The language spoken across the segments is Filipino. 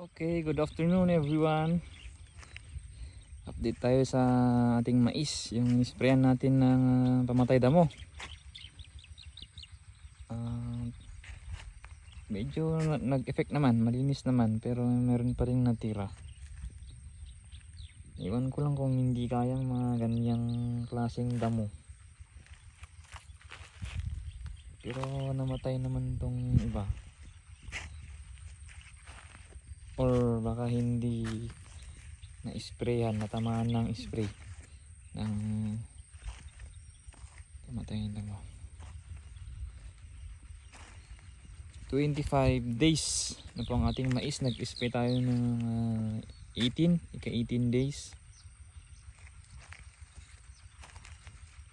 Okay, good afternoon everyone. Update tayo sa ating mais, yung sprayan natin ng pamatay damo. Medyo nag-effect naman, malinis naman, pero meron pa rin natira. Iwan ko lang kung hindi kayang mga ganyang klaseng damo. Pero namatay naman tong iba. Or baka hindi na-sprayan, natamaan ng spray ng pamatayin damo. 25 days na po ang ating mais. Nag-spray tayo ng 18 days.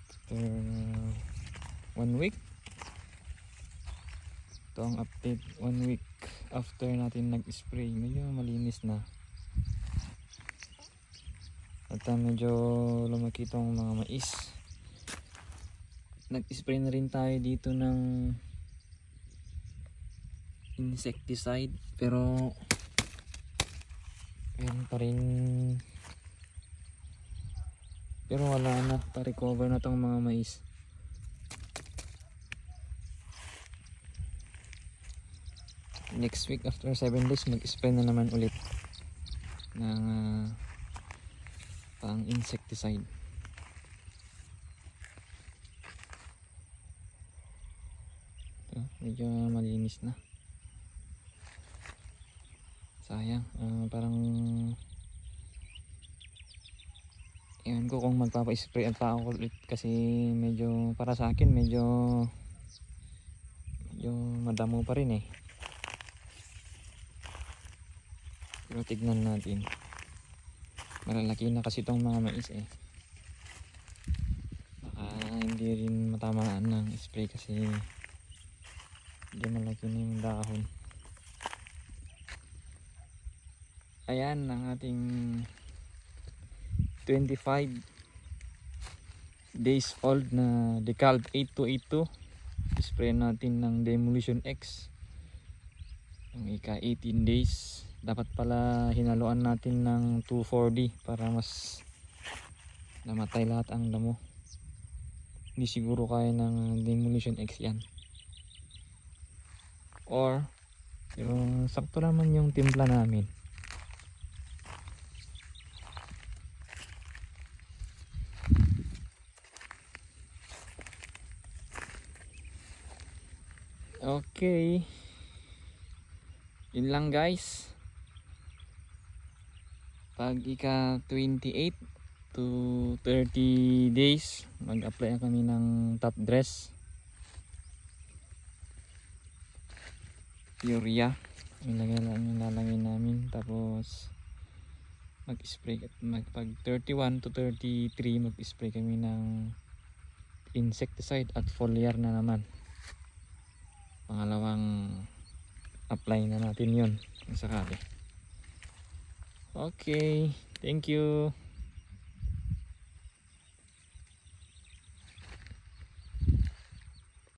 After 1 week, ito ang update. 1 week after natin nag-spray, medyo malinis na at medyo lumaki itong mga mais. Nag-spray na rin tayo dito ng insecticide, pero ayun pa rin, pero wala na, pa-recover na tong mga mais. Next week after 7 days mag-spray na naman ulit ng pang insecticide. Medyo malinis na. Sayang, parang ewan ko kung magpapa-spray at pa ako ulit, kasi medyo para sa akin medyo madamo pa rin eh. Pero tignan natin, malalaki na kasi itong mga mais eh. Baka hindi rin matamaan ng spray kasi hindi malaki na yung dahon. Ayan ang ating 25 days old na Decalb 8282. Spray natin ng Demolition X yung ika 18 days. Dapat pala hinaluan natin ng 2,4-D para mas namatay lahat ang damo. Hindi siguro kaya ng Demolition X yan, or yung sakto naman yung timpla namin. Okay, yun lang guys. Pag ika 28 to 30 days mag-apply kami ng top dress urea. Ilalagay namin, tapos mag-spray at pag 31 to 33 mag-spray kami ng insecticide at foliar na naman. Pangalawang apply na natin yun kung sakali. Okay, thank you.